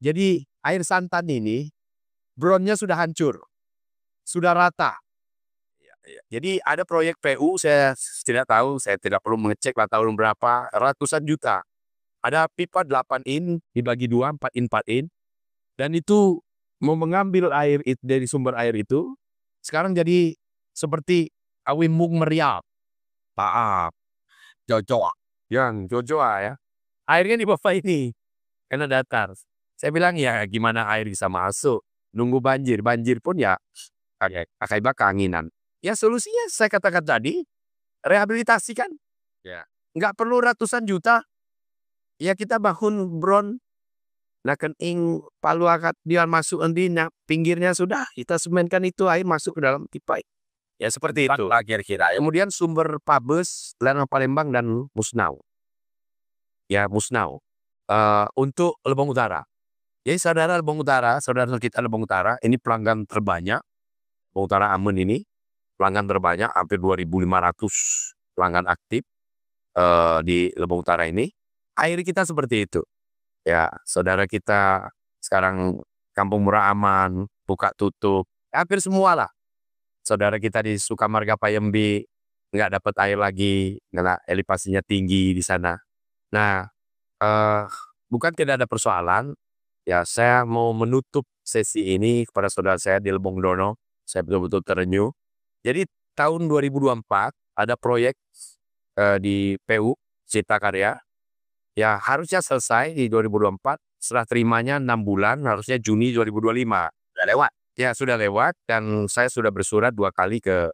Jadi air santan ini bronnya sudah hancur, sudah rata. Jadi ada proyek PU, saya tidak tahu, saya tidak perlu mengecek lah tahun berapa, ratusan juta. Ada pipa 8 in dibagi dua, 4 in 4 in, dan itu mau mengambil air dari sumber air itu sekarang jadi seperti Awimung Meriam, Paap, Jojoa, yang Jojoa ya. Airnya di bawah ini karena datar. Saya bilang ya gimana air bisa masuk? Nunggu banjir, banjir pun ya akibat keanginan. Ya solusinya saya katakan tadi, rehabilitasi kan. Ya. Nggak perlu ratusan juta. Ya kita bangun bron, nah ing palu akad dia masuk nanti, nah pinggirnya sudah kita semenkan itu air masuk ke dalam pipa. Ya seperti itu. Kira-kira. Kemudian sumber Pabes, Lena Palembang dan Musnau. Ya Musnau. Untuk Lebong Utara. Jadi saudara Lebong Utara, saudara kita Lebong Utara, ini pelanggan terbanyak. Lebong Utara Amen ini pelanggan terbanyak, hampir 2.500 pelanggan aktif di Lebong Utara ini. Air kita seperti itu. Ya, saudara kita sekarang Kampung Murah Aman, buka tutup, hampir semua lah. Saudara kita di Sukamarga Payembi nggak dapat air lagi, karena elevasinya tinggi di sana. Nah, bukan tidak ada persoalan. Ya, saya mau menutup sesi ini kepada saudara saya di Lebong Dono. Saya betul-betul terenyuh. Jadi tahun 2024 ada proyek di PU Cipta Karya. Ya harusnya selesai di 2024. Setelah terimanya 6 bulan, harusnya Juni 2025. Sudah lewat. Ya sudah lewat, dan saya sudah bersurat 2 kali ke